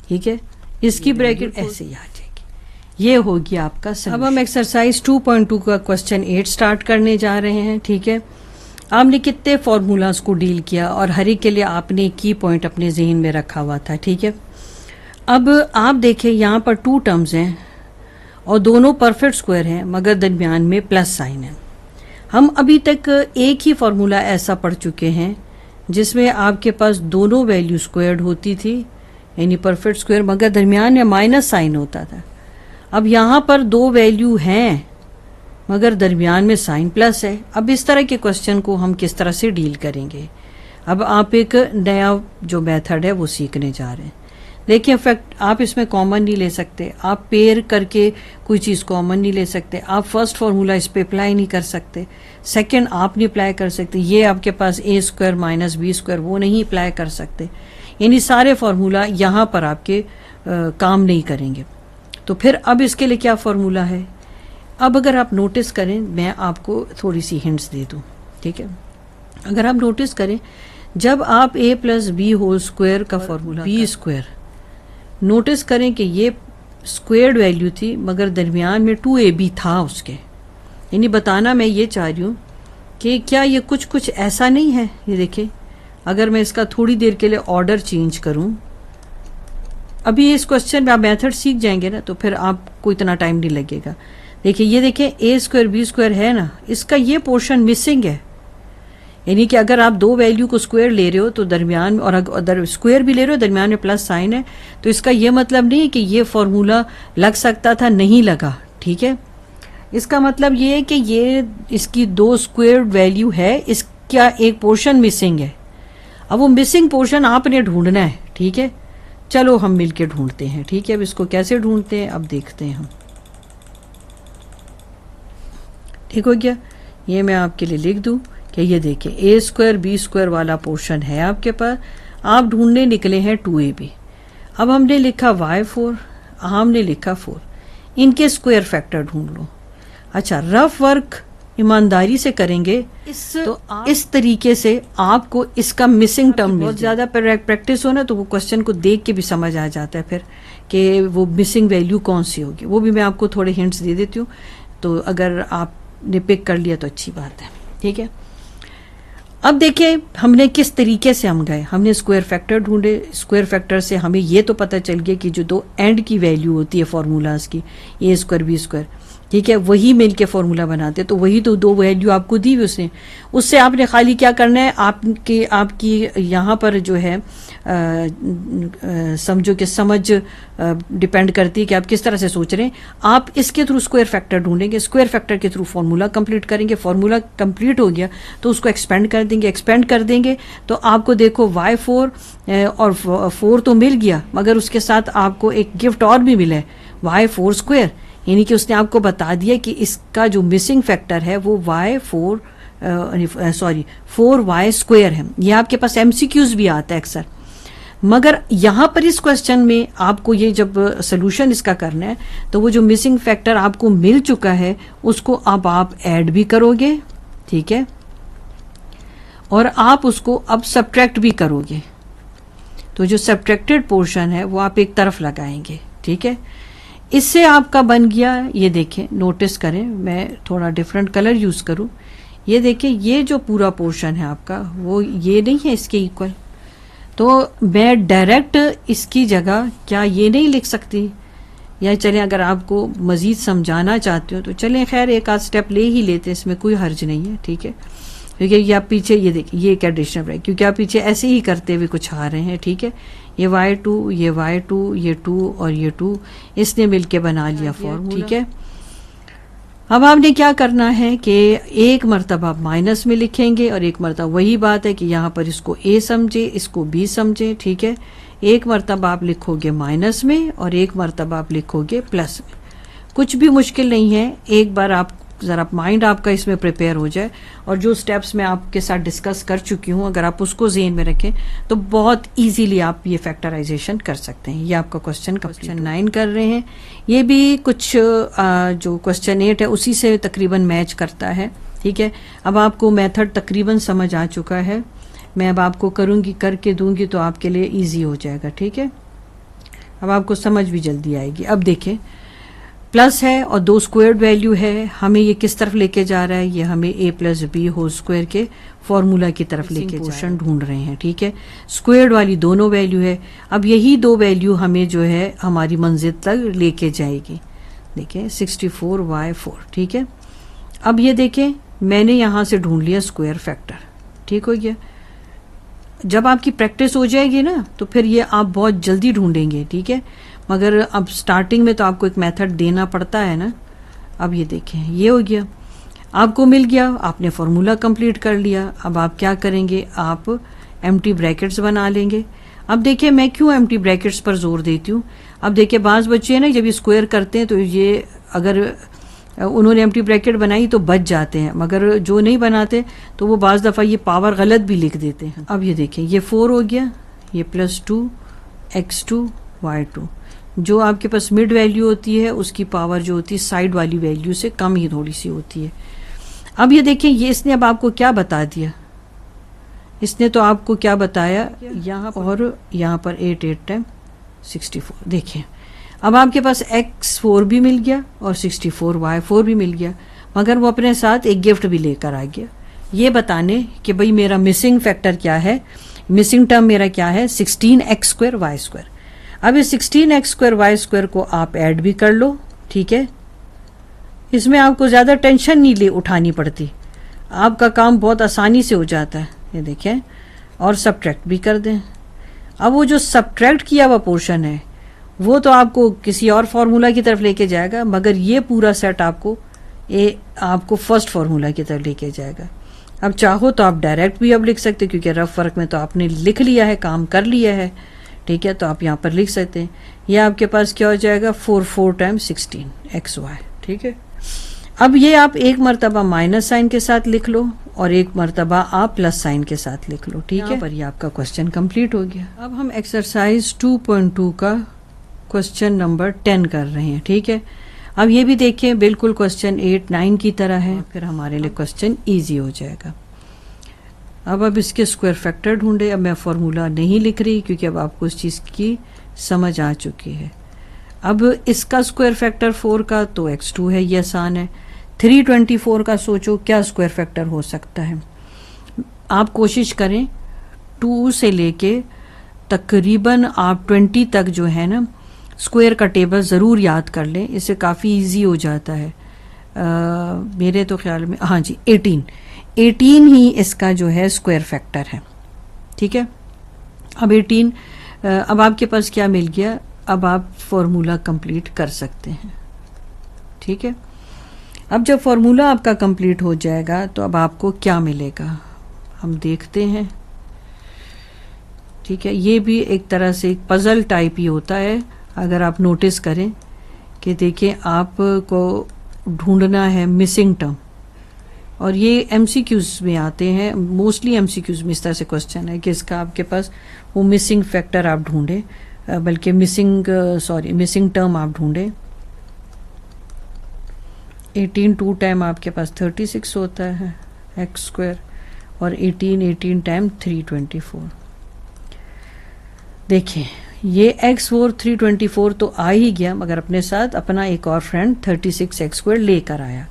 ठीक है, इसकी ब्रैकेट ऐसे ही आ जाएगी। ये होगी आपका सॉल्यूशन। अब हम एक्सरसाइज 2.2 का क्वेश्चन 8 स्टार्ट करने जा रहे हैं, ठीक है। आपने कितने फॉर्मूलाज को डील किया और हर एक के लिए आपने की पॉइंट अपने जहन में रखा हुआ था, ठीक है। अब आप देखें यहाँ पर 2 टर्म्स हैं और दोनों परफेक्ट स्क्वायर हैं, मगर दरमियान में प्लस साइन है। हम अभी तक एक ही फॉर्मूला ऐसा पढ़ चुके हैं जिसमें आपके पास दोनों वैल्यू स्क्वायर्ड होती थी, यानी परफेक्ट स्क्वायर, मगर दरमियान में माइनस साइन होता था। अब यहाँ पर 2 वैल्यू हैं मगर दरमियान में साइन प्लस है। अब इस तरह के क्वेश्चन को हम किस तरह से डील करेंगे, अब आप एक नया जो मेथड है वो सीखने जा रहे हैं। देखिए फैक्ट आप इसमें कॉमन नहीं ले सकते, आप पेयर करके कोई चीज़ कॉमन नहीं ले सकते, आप फर्स्ट फार्मूला इस पे अप्लाई नहीं कर सकते, सेकंड आप नहीं अप्लाई कर सकते, ये आपके पास a square minus b square वो नहीं अप्लाई कर सकते, यानी सारे फार्मूला यहाँ पर आपके काम नहीं करेंगे। तो फिर अब इसके लिए क्या फार्मूला है, अब अगर आप नोटिस करें, मैं आपको थोड़ी सी हिंट्स दे दूँ, ठीक है। अगर आप नोटिस करें, जब आप a plus b whole square का फार्मूला बी स्क्वायर, नोटिस करें कि ये स्क्वेयर्ड वैल्यू थी मगर दरमियान में 2ab था उसके, यानी बताना मैं ये चाह रही हूँ कि क्या ये कुछ ऐसा नहीं है। ये देखें अगर मैं इसका थोड़ी देर के लिए ऑर्डर चेंज करूँ, अभी इस क्वेश्चन में आप मेथड सीख जाएंगे ना तो फिर आपको इतना टाइम नहीं लगेगा। देखिए ये देखें a स्क्वायर बी स्क्वायर है ना, इसका ये पोर्शन मिसिंग है, यानी कि अगर आप 2 वैल्यू को स्क्वायर ले रहे हो तो दरमियान, और अगर स्क्वायर भी ले रहे हो दरमियान में प्लस साइन है, तो इसका ये मतलब नहीं है कि ये फॉर्मूला लग सकता था, नहीं लगा, ठीक है। इसका मतलब ये है कि ये इसकी 2 स्क्वायर वैल्यू है, इसका एक पोर्शन मिसिंग है। अब वो मिसिंग पोर्शन आपने ढूंढना है, ठीक है। चलो हम मिलके ढूंढते हैं, ठीक है। अब इसको कैसे ढूंढते हैं अब देखते हैं हम, ठीक हो गया। ये मैं आपके लिए लिख दूं कि ये देखिए ए स्क्वायर बी स्क्वायर वाला पोर्शन है आपके पास, आप ढूंढने निकले हैं 2ab। अब हमने लिखा y4, हमने लिखा 4, इनके स्क्वायर फैक्टर ढूंढ लो। अच्छा, रफ वर्क ईमानदारी से करेंगे इस तरीके से आपको इसका मिसिंग टर्म बहुत ज़्यादा प्रैक्टिस हो ना तो वो क्वेश्चन को देख के भी समझ आ जाता है फिर कि वो मिसिंग वैल्यू कौन सी होगी। वो भी मैं आपको थोड़े हिंट्स दे देती हूँ, तो अगर आपने पिक कर लिया तो अच्छी बात है, ठीक है। अब देखिए हमने किस तरीके से हम गए, हमने स्क्वायर फैक्टर ढूंढे। स्क्वायर फैक्टर से हमें ये तो पता चल गया कि जो दो एंड की वैल्यू होती है फार्मूलाज की, ए स्क्वायर बी स्क्वायर, ठीक है, वही मिल के फॉर्मूला बनाते हैं। तो वही तो दो वैल्यू आपको दी हुई उसने, उससे आपने खाली क्या करना है, आपकी यहाँ पर जो है समझो कि समझ डिपेंड करती है कि आप किस तरह से सोच रहे हैं। आप इसके थ्रू स्क्वायर फैक्टर ढूंढेंगे, स्क्वायर फैक्टर के थ्रू फॉर्मूला कंप्लीट करेंगे, फॉर्मूला कंप्लीट हो गया तो उसको एक्सपेंड कर देंगे, एक्सपेंड कर देंगे तो आपको देखो y4 और 4 तो मिल गया, मगर उसके साथ आपको एक गिफ्ट और भी मिला है, y4 स्क्वायर, यानी कि उसने आपको बता दिया कि इसका जो मिसिंग फैक्टर है वो y4 स्क्वायर है। ये आपके पास MCQs भी आता है अक्सर, मगर यहाँ पर इस क्वेश्चन में आपको ये जब सोल्यूशन इसका करना है तो वो जो मिसिंग फैक्टर आपको मिल चुका है उसको अब आप ऐड भी करोगे, ठीक है, और आप उसको अब सब्ट्रैक्ट भी करोगे। तो जो सब्ट्रैक्टेड पोर्शन है वो आप एक तरफ लगाएंगे, ठीक है। इससे आपका बन गया, ये देखें, नोटिस करें, मैं थोड़ा डिफरेंट कलर यूज करूं, ये देखें, ये जो पूरा पोर्शन है आपका वो ये नहीं है इसके इक्वल, तो मैं डायरेक्ट इसकी जगह क्या ये नहीं लिख सकती, या चलें अगर आपको मजीद समझाना चाहते हो तो चलें, खैर एक आध स्टेप ले ही लेते हैं, इसमें कोई हर्ज नहीं है, ठीक है, क्योंकि ये आप पीछे ये देखिए ये एक एडिशनल है, क्योंकि आप पीछे ऐसे ही करते हुए कुछ आ रहे हैं, ठीक है। ये y2, ये y2, ये 2 और ये 2, इसने मिलके बना लिया फॉर्म, ठीक है। अब आपने क्या करना है कि एक मरतबा आप माइनस में लिखेंगे और एक मरतबा, वही बात है कि यहाँ पर इसको a समझे, इसको b समझे, ठीक है। एक मरतबा आप लिखोगे माइनस में और एक मरतबा आप लिखोगे प्लस में, कुछ भी मुश्किल नहीं है। एक बार आप ज़रा माइंड आपका इसमें प्रिपेयर हो जाए और जो स्टेप्स मैं आपके साथ डिस्कस कर चुकी हूँ अगर आप उसको ज़हन में रखें तो बहुत इजीली आप ये फैक्टराइजेशन कर सकते हैं। ये आपका क्वेश्चन 9 कर रहे हैं, ये भी कुछ जो क्वेश्चन 8 है उसी से तकरीबन मैच करता है, ठीक है। अब आपको मेथड तकरीबन समझ आ चुका है, मैं अब आपको करके दूंगी तो आपके लिए ईजी हो जाएगा, ठीक है। अब आपको समझ भी जल्दी आएगी। अब देखें, प्लस है और 2 स्क्वायर्ड वैल्यू है, हमें ये किस तरफ लेके जा रहा है, ये हमें a + b होल स्क्वायर के फॉर्मूला की तरफ लेके पोर्शन ढूंढ रहे हैं, ठीक है। स्क्वायर्ड वाली दोनों वैल्यू है, अब यही 2 वैल्यू हमें जो है हमारी मंजिल तक लेके जाएगी। देखें 64y4, ठीक है। अब ये देखें मैंने यहाँ से ढूंढ लिया स्क्वायर फैक्टर, ठीक हो गया। जब आपकी प्रैक्टिस हो जाएगी ना तो फिर ये आप बहुत जल्दी ढूंढेंगे, ठीक है, मगर अब स्टार्टिंग में तो आपको एक मेथड देना पड़ता है ना। अब ये देखें ये हो गया, आपको मिल गया, आपने फॉर्मूला कंप्लीट कर लिया। अब आप क्या करेंगे, आप एम्प्टी ब्रैकेट्स बना लेंगे। अब देखिए मैं क्यों एम्प्टी ब्रैकेट्स पर जोर देती हूँ। अब देखिए बाज़ बच्चे हैं ना जब ये स्क्वायर करते हैं तो ये अगर उन्होंने एम्प्टी ब्रैकेट बनाई तो बच जाते हैं, मगर जो नहीं बनाते तो वो बाज़ दफ़ा ये पावर गलत भी लिख देते हैं। अब ये देखें ये 4 हो गया, ये +2 x2 y2, जो आपके पास मिड वैल्यू होती है उसकी पावर जो होती है साइड वाली वैल्यू से कम ही थोड़ी सी होती है। अब ये देखें ये इसने अब आपको क्या बता दिया, इसने तो आपको क्या बताया यहाँ और यहाँ पर 8 टाइम 64। देखें अब आपके पास x4 भी मिल गया और 64y4 भी मिल गया, मगर वो अपने साथ एक गिफ्ट भी लेकर आ गया ये बताने कि भाई मेरा मिसिंग फैक्टर क्या है, मिसिंग टर्म मेरा क्या है, 16x² y²। अब इस 16x² y² को आप ऐड भी कर लो, ठीक है। इसमें आपको ज़्यादा टेंशन नहीं उठानी पड़ती, आपका काम बहुत आसानी से हो जाता है। ये देखें और सब्ट्रैक्ट भी कर दें। अब वो जो सब्ट्रैक्ट किया हुआ पोर्शन है वो तो आपको किसी और फार्मूला की तरफ लेके जाएगा, मगर ये पूरा सेट आपको फर्स्ट फार्मूला की तरफ लेके जाएगा। अब चाहो तो आप डायरेक्ट भी अब लिख सकते हो, क्योंकि रफ वर्क में तो आपने लिख लिया है, काम कर लिया है, ठीक है, तो आप यहाँ पर लिख सकते हैं। यह आपके पास क्या हो जाएगा 4 टाइम्स 16 xy, ठीक है। अब ये आप एक मरतबा माइनस साइन के साथ लिख लो और एक मरतबा आप प्लस साइन के साथ लिख लो, ठीक है। पर ये आपका क्वेश्चन कंप्लीट हो गया। अब हम एक्सरसाइज 2.2 का क्वेश्चन नंबर 10 कर रहे हैं, ठीक है। अब ये भी देखिए बिल्कुल क्वेश्चन 8, 9 की तरह है, फिर हमारे लिए क्वेश्चन ईजी हो जाएगा। अब इसके स्क्वायर फैक्टर ढूंढे। अब मैं फॉर्मूला नहीं लिख रही क्योंकि अब आपको इस चीज़ की समझ आ चुकी है। अब इसका स्क्वायर फैक्टर 4 का तो x2 है, ये आसान है। 324 का सोचो क्या स्क्वायर फैक्टर हो सकता है। आप कोशिश करें 2 से लेके तकरीबन आप 20 तक जो है ना स्क्वायर का टेबल ज़रूर याद कर लें, इससे काफ़ी इजी हो जाता है। मेरे तो ख्याल में हाँ जी 18 ही इसका जो है स्क्वायर फैक्टर है, ठीक है। अब 18 अब आपके पास क्या मिल गया, अब आप फॉर्मूला कंप्लीट कर सकते हैं, ठीक है। अब जब फॉर्मूला आपका कंप्लीट हो जाएगा तो अब आपको क्या मिलेगा हम देखते हैं, ठीक है। ये भी एक तरह से एक पजल टाइप ही होता है। अगर आप नोटिस करें कि देखिए आपको ढूंढना है मिसिंग टर्म, और ये एमसीक्यूज में आते हैं, मोस्टली एमसीक्यूज में इस तरह से क्वेश्चन है कि इसका आपके पास वो मिसिंग फैक्टर आप ढूंढें, बल्कि मिसिंग टर्म आप ढूंढें। 18 2 टाइम आपके पास 36 होता है एक्स स्क्वायर, और 18 टाइम 324। देखिए ये x4 324 तो आ ही गया, मगर अपने साथ अपना एक और फ्रेंड 36 एक्स स्क्वायर लेकर आया।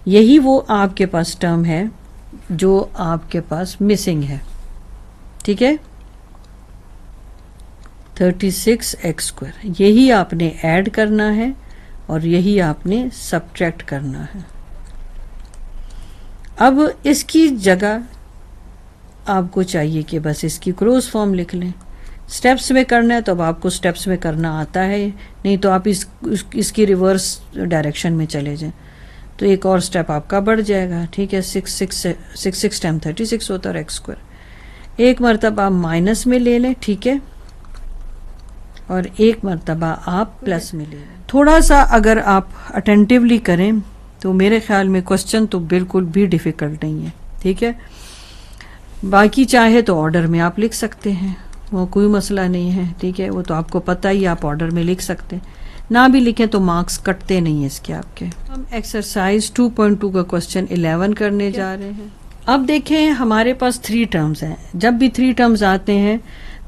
यही वो आपके पास टर्म है जो आपके पास मिसिंग है, ठीक है। 36 एक्स स्क्वायर यही आपने ऐड करना है और यही आपने सब्ट्रैक्ट करना है। अब इसकी जगह आपको चाहिए कि बस इसकी क्रॉस फॉर्म लिख लें। स्टेप्स में करना है तो अब आपको स्टेप्स में करना आता है, नहीं तो आप इसकी रिवर्स डायरेक्शन में चले जाएं तो एक और स्टेप आपका बढ़ जाएगा, ठीक है। 6 टाइम 36 होता है एक्स स्क्वायर। एक मरतबा आप माइनस में ले लें, ठीक है, और एक मरतबा आप प्लस में ले लें। थोड़ा सा अगर आप अटेंटिवली करें तो मेरे ख्याल में क्वेश्चन तो बिल्कुल भी डिफ़िकल्ट नहीं है, ठीक है। बाकी चाहे तो ऑर्डर में आप लिख सकते हैं, वो कोई मसला नहीं है, ठीक है। वो तो आपको पता ही, आप ऑर्डर में लिख सकते हैं। ना भी लिखें तो मार्क्स कटते नहीं है इसके आपके। हम एक्सरसाइज 2.2 का क्वेश्चन 11 करने जा रहे हैं। अब देखें हमारे पास 3 टर्म्स हैं। जब भी 3 टर्म्स आते हैं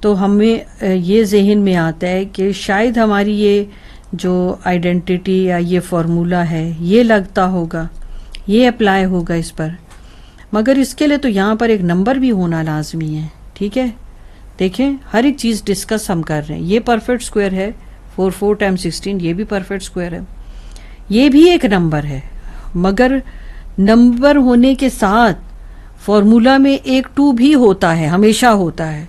तो हमें ये जहन में आता है कि शायद हमारी ये जो आइडेंटिटी या ये फार्मूला है ये लगता होगा, ये अप्लाई होगा इस पर, मगर इसके लिए तो यहाँ पर एक नंबर भी होना लाजमी है, ठीक है। देखें हर एक चीज़ डिस्कस हम कर रहे हैं। ये परफेक्ट स्क्वायर है, 4 टाइम 16, ये भी परफेक्ट स्क्वायर है, ये भी एक नंबर है, मगर नंबर होने के साथ फॉर्मूला में एक 2 भी होता है, हमेशा होता है।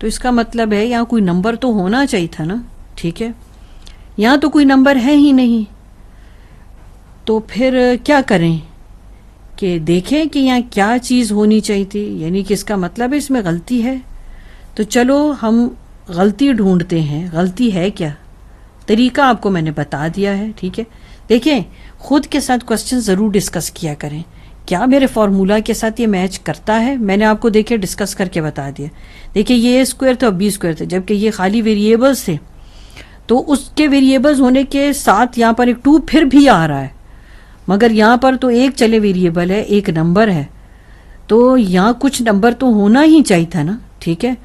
तो इसका मतलब है यहाँ कोई नंबर तो होना चाहिए था ना, ठीक है। यहाँ तो कोई नंबर है ही नहीं, तो फिर क्या करें कि देखें कि यहाँ क्या चीज़ होनी चाहिए थी, यानी कि इसका मतलब है इसमें गलती है। तो चलो हम गलती ढूंढते हैं, गलती है क्या। तरीका आपको मैंने बता दिया है, ठीक है। देखें खुद के साथ क्वेश्चन ज़रूर डिस्कस किया करें, क्या मेरे फार्मूला के साथ ये मैच करता है। मैंने आपको देखिए डिस्कस करके बता दिया। देखिए ये स्क्वायर थे और बी स्क्वायर थे, जबकि ये खाली वेरिएबल्स थे, तो उसके वेरिएबल्स होने के साथ यहाँ पर एक 2 फिर भी आ रहा है, मगर यहाँ पर तो एक चले वेरिएबल है, एक नंबर है, तो यहाँ कुछ नंबर तो होना ही चाहिए था ना, ठीक है।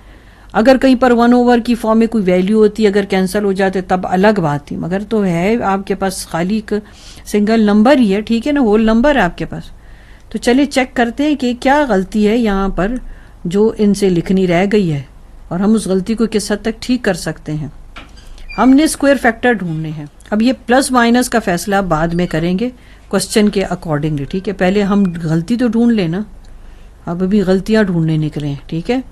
अगर कहीं पर 1/, की फॉर्म में कोई वैल्यू होती, अगर कैंसिल हो जाते तब अलग बात थी, मगर तो है आपके पास खाली एक सिंगल नंबर ही है, ठीक है ना, होल नंबर है आपके पास। तो चलिए चेक करते हैं कि क्या गलती है यहाँ पर जो इनसे लिखनी रह गई है, और हम उस गलती को किस हद तक ठीक कर सकते हैं। हमने स्क्वायर फैक्टर ढूंढने हैं। अब ये प्लस माइनस का फैसला बाद में करेंगे क्वेश्चन के अकॉर्डिंगली, ठीक है। पहले हम गलती तो ढूंढ लेना, अब अभी गलतियाँ ढूंढने निकले हैं, ठीक है।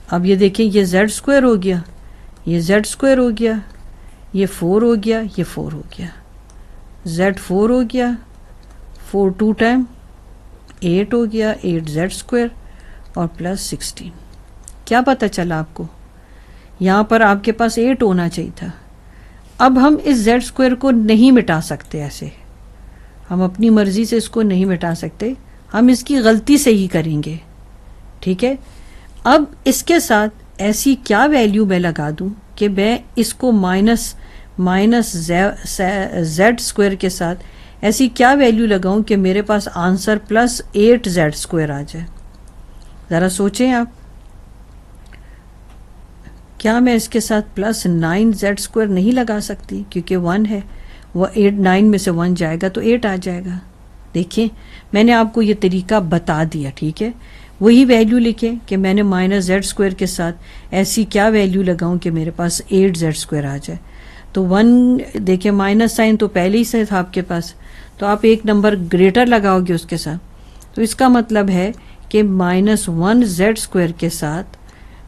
अब ये देखिए ये z स्क्वायर हो गया, ये z स्क्वायर हो गया, ये 4 हो गया, ये 4 हो गया, z 4 हो गया, 4 2 टाइम 8 हो गया, 8z स्क्वायर और प्लस 16। क्या पता चला आपको, यहाँ पर आपके पास 8 होना चाहिए था। अब हम इस z स्क्वायर को नहीं मिटा सकते ऐसे, हम अपनी मर्जी से इसको नहीं मिटा सकते, हम इसकी गलती से ही करेंगे, ठीक है। अब इसके साथ ऐसी क्या वैल्यू मैं लगा दूं कि मैं इसको माइनस जेड स्क्वायर के साथ ऐसी क्या वैल्यू लगाऊं कि मेरे पास आंसर प्लस 8z स्क्वायर आ जाए। ज़रा सोचें आप, क्या मैं इसके साथ प्लस 9z स्क्वायर नहीं लगा सकती? क्योंकि 1 है, वह 9 में से 1 जाएगा तो 8 आ जाएगा। देखिए मैंने आपको ये तरीका बता दिया, ठीक है। वही वैल्यू लिखें कि मैंने माइनस जेड स्क्वायर के साथ ऐसी क्या वैल्यू लगाऊं कि मेरे पास 8z स्क्वायर आ जाए। तो 1 देखिए माइनस साइन तो पहले ही से था आपके पास, तो आप एक नंबर ग्रेटर लगाओगे उसके साथ, तो इसका मतलब है कि -1z स्क्वायर के साथ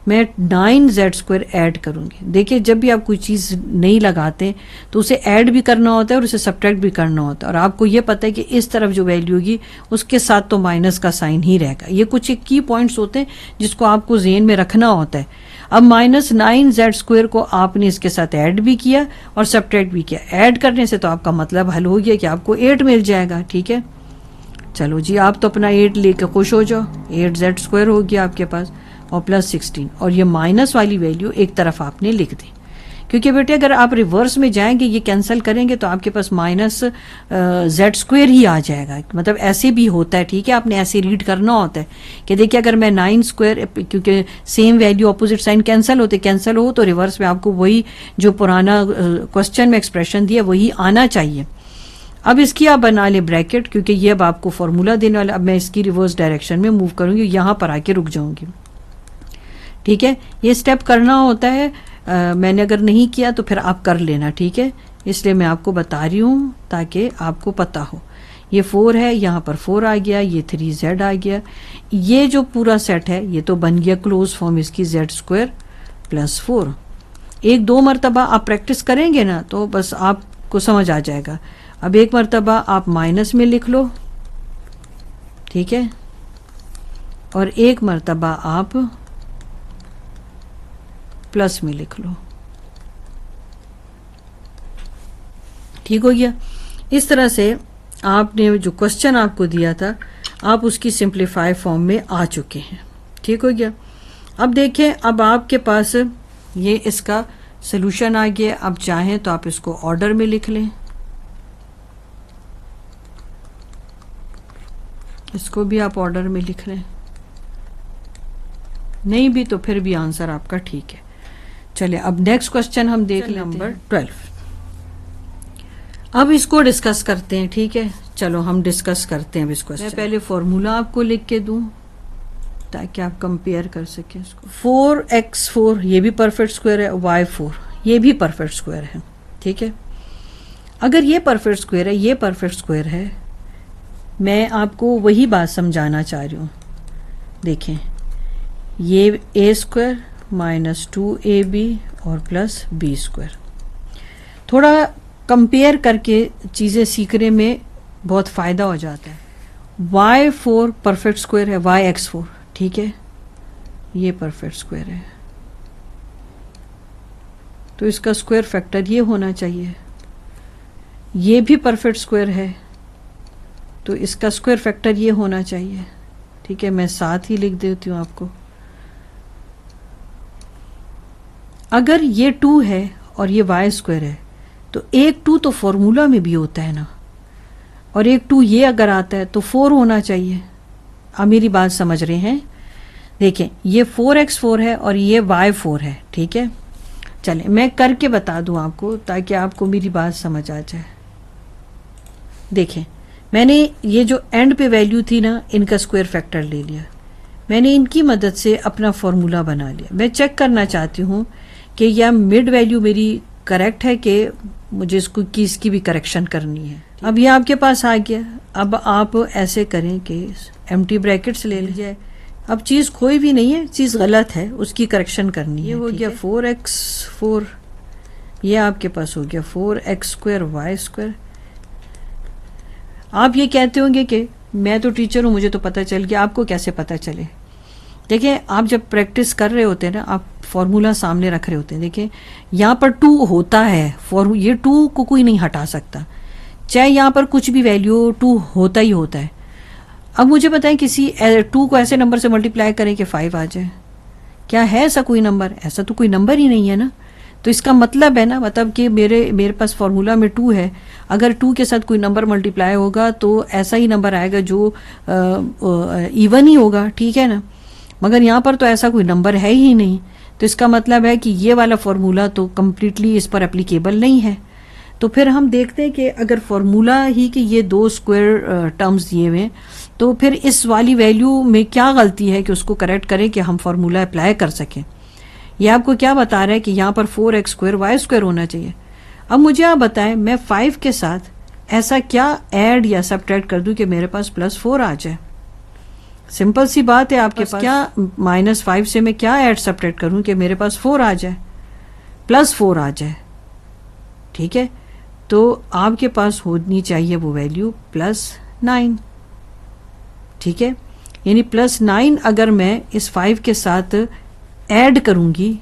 मैं 9z स्क्वायर ऐड करूंगी। देखिए जब भी आप कोई चीज़ नहीं लगाते तो उसे ऐड भी करना होता है और उसे सब्ट्रैक्ट भी करना होता है, और आपको ये पता है कि इस तरफ जो वैल्यू होगी उसके साथ तो माइनस का साइन ही रहेगा। ये कुछ एक की पॉइंट्स होते हैं जिसको आपको ज़हन में रखना होता है। अब -9z स्क्वायर को आपने इसके साथ ऐड भी किया और सब्ट्रैक्ट भी किया। ऐड करने से तो आपका मतलब हल हो गया कि आपको 8 मिल जाएगा, ठीक है। चलो जी, आप तो अपना 8 लेकर खुश हो जाओ, 8z स्क्वायर हो गया आपके पास और प्लस 16, और ये माइनस वाली वैल्यू एक तरफ आपने लिख दी। क्योंकि बेटे अगर आप रिवर्स में जाएंगे, ये कैंसिल करेंगे तो आपके पास माइनस जेड स्क्वायर ही आ जाएगा। मतलब ऐसे भी होता है, ठीक है, आपने ऐसे रीड करना होता है कि देखिए अगर मैं 9 स्क्वायर, क्योंकि same value opposite sign cancel हो तो रिवर्स में आपको वही जो पुराना क्वेश्चन में एक्सप्रेशन दिया वही आना चाहिए। अब इसकी आप बना ले ब्रैकेट, क्योंकि ये अब आपको फॉर्मूला देने वाला। अब मैं इसकी रिवर्स डायरेक्शन में मूव करूंगी, यहाँ पर आके रुक जाऊंगी, ठीक है। ये स्टेप करना होता है, मैंने अगर नहीं किया तो फिर आप कर लेना, ठीक है। इसलिए मैं आपको बता रही हूँ ताकि आपको पता हो। ये 4 है, यहाँ पर 4 आ गया, ये 3z आ गया। ये जो पूरा सेट है ये तो बन गया क्लोज फॉर्म इसकी z स्क्वायर प्लस 4। 1-2 मरतबा आप प्रैक्टिस करेंगे ना तो बस आपको समझ आ जाएगा। अब एक मरतबा आप माइनस में लिख लो, ठीक है, और एक मरतबा आप प्लस में लिख लो, ठीक हो गया। इस तरह से आपने जो क्वेश्चन आपको दिया था आप उसकी सिंप्लीफाई फॉर्म में आ चुके हैं, ठीक हो गया। अब देखें, अब आपके पास ये इसका सलूशन आ गया। अब चाहें तो आप इसको ऑर्डर में लिख लें, इसको भी आप ऑर्डर में लिख लें, नहीं भी तो फिर भी आंसर आपका ठीक है। चलिए अब नेक्स्ट क्वेश्चन हम देख लें, नंबर 12। अब इसको डिस्कस करते हैं, ठीक है। चलो हम डिस्कस करते हैं अब इस क्वेश्चन। मैं पहले फॉर्मूला आपको लिख के दूं ताकि आप कंपेयर कर सकें इसको। 4x4 ये भी परफेक्ट स्क्वायर है, y4 ये भी परफेक्ट स्क्वायर है, ठीक है। अगर ये परफेक्ट स्क्वायर है, ये परफेक्ट स्क्वायर है, मैं आपको वही बात समझाना चाह रही हूँ। देखें, ये a स्क्वायर माइनस 2ab और प्लस b स्क्वायर, थोड़ा कंपेयर करके चीज़ें सीखने में बहुत फ़ायदा हो जाता है। y4 परफेक्ट स्क्वायर है, yx4, ठीक है, ये परफेक्ट स्क्वायर है तो इसका स्क्वायर फैक्टर ये होना चाहिए। ये भी परफेक्ट स्क्वायर है तो इसका स्क्वायर फैक्टर ये होना चाहिए, ठीक है। मैं साथ ही लिख देती हूँ आपको। अगर ये 2 है और ये y स्क्वायर है तो एक 2 तो फॉर्मूला में भी होता है ना, और एक 2 ये अगर आता है तो 4 होना चाहिए। आप मेरी बात समझ रहे हैं? देखें, ये 4x4 है और ये y4 है, ठीक है। चलें मैं करके बता दूं आपको ताकि आपको मेरी बात समझ आ जाए। देखें, मैंने ये जो एंड पे वैल्यू थी ना, इनका स्क्वायर फैक्टर ले लिया। मैंने इनकी मदद से अपना फॉर्मूला बना लिया। मैं चेक करना चाहती हूँ कि यह मिड वैल्यू मेरी करेक्ट है कि मुझे इसकी भी करेक्शन करनी है। अब ये आपके पास आ गया। अब आप ऐसे करें कि एम्प्टी ब्रैकेट्स ले लीजिए। अब चीज़ कोई भी नहीं है, चीज़ गलत है, उसकी करेक्शन करनी है। ये हो गया 4x4, ये आपके पास हो गया 4x स्क्वायर y स्क्वायर। आप ये कहते होंगे कि मैं तो टीचर हूँ, मुझे तो पता चल गया। आपको कैसे पता चले? देखिए, आप जब प्रैक्टिस कर रहे होते हैं ना, आप फॉर्मूला सामने रख रहे होते हैं। देखिए यहाँ पर 2 होता है, ये 2 को कोई नहीं हटा सकता। चाहे यहाँ पर कुछ भी वैल्यू 2 होता ही होता है। अब मुझे बताएं किसी 2 को ऐसे नंबर से मल्टीप्लाई करें कि 5 आ जाए, क्या है ऐसा कोई नंबर? ऐसा तो कोई नंबर ही नहीं है ना। तो इसका मतलब है ना, मतलब कि मेरे पास फॉर्मूला में 2 है, अगर 2 के साथ कोई नंबर मल्टीप्लाई होगा तो ऐसा ही नंबर आएगा जो इवन ही होगा, ठीक है ना। मगर यहाँ पर तो ऐसा कोई नंबर है ही नहीं, तो इसका मतलब है कि ये वाला फॉर्मूला तो कम्प्लीटली इस पर एप्लीकेबल नहीं है। तो फिर हम देखते हैं कि अगर फॉर्मूला ही कि ये 2 स्क्वायर टर्म्स दिए हुए हैं, तो फिर इस वाली वैल्यू में क्या गलती है कि उसको करेक्ट करें कि हम फॉर्मूला अप्लाई कर सकें। ये आपको क्या बता रहा है कि यहाँ पर 4x स्क्वायर वाई स्क्वायर होना चाहिए। अब मुझे आप बताएं मैं 5 के साथ ऐसा क्या ऐड या सब्ट्रैक्ट कर दूं कि मेरे पास +4 आ जाए। सिंपल सी बात है, आपके पास क्या -5 से मैं क्या ऐड सब्ट्रैक्ट करूं कि मेरे पास 4 आ जाए, +4 आ जाए, ठीक है। तो आपके पास होनी चाहिए वो वैल्यू +9, ठीक है। यानी +9 अगर मैं इस 5 के साथ ऐड करूंगी,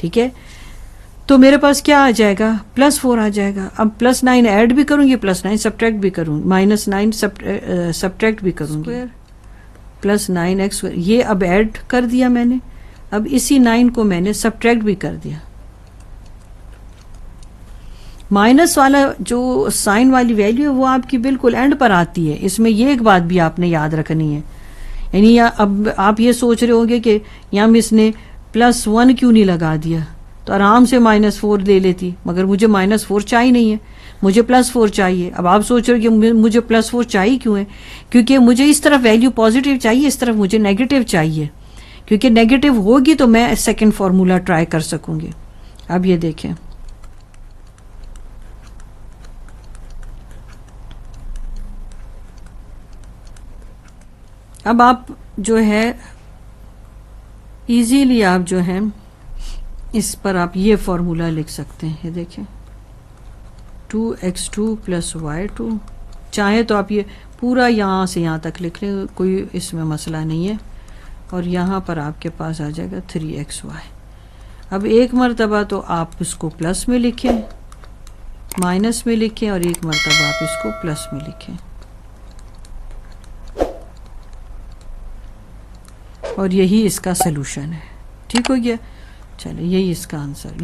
ठीक है, तो मेरे पास क्या आ जाएगा, +4 आ जाएगा। अब +9 ऐड भी करूंगी, +9 सब्ट्रैक्ट भी करूंगी, -9 सब्ट्रैक्ट भी करूंगी, +9x ये अब ऐड कर दिया मैंने। अब इसी 9 को मैंने सब्ट्रैक्ट भी कर दिया। माइनस वाला जो साइन वाली वैल्यू है वो आपकी बिल्कुल एंड पर आती है। इसमें ये एक बात भी आपने याद रखनी है, यानी अब आप ये सोच रहे होंगे कि यहाँ मिस ने +1 क्यों नहीं लगा दिया, तो आराम से -4 ले लेती, मगर मुझे -4 चाहिए नहीं है, मुझे +4 चाहिए। अब आप सोच रहे हो कि मुझे +4 चाहिए क्यों है, क्योंकि मुझे इस तरफ वैल्यू पॉजिटिव चाहिए, इस तरफ मुझे नेगेटिव चाहिए, क्योंकि नेगेटिव होगी तो मैं सेकंड फार्मूला ट्राई कर सकूंगी। अब ये देखें, अब आप जो है इजीली आप जो है इस पर आप ये फॉर्मूला लिख सकते हैं। ये देखें 2x2 + y2, चाहे तो आप ये पूरा यहाँ से यहाँ तक लिख लें, कोई इसमें मसला नहीं है। और यहाँ पर आपके पास आ जाएगा 3xy। अब एक मरतबा तो आप इसको प्लस में लिखें, माइनस में लिखें, और एक मरतबा आप इसको प्लस में लिखें, और यही इसका सलूशन है। ठीक हो गया, चलिए यही इसका आंसर।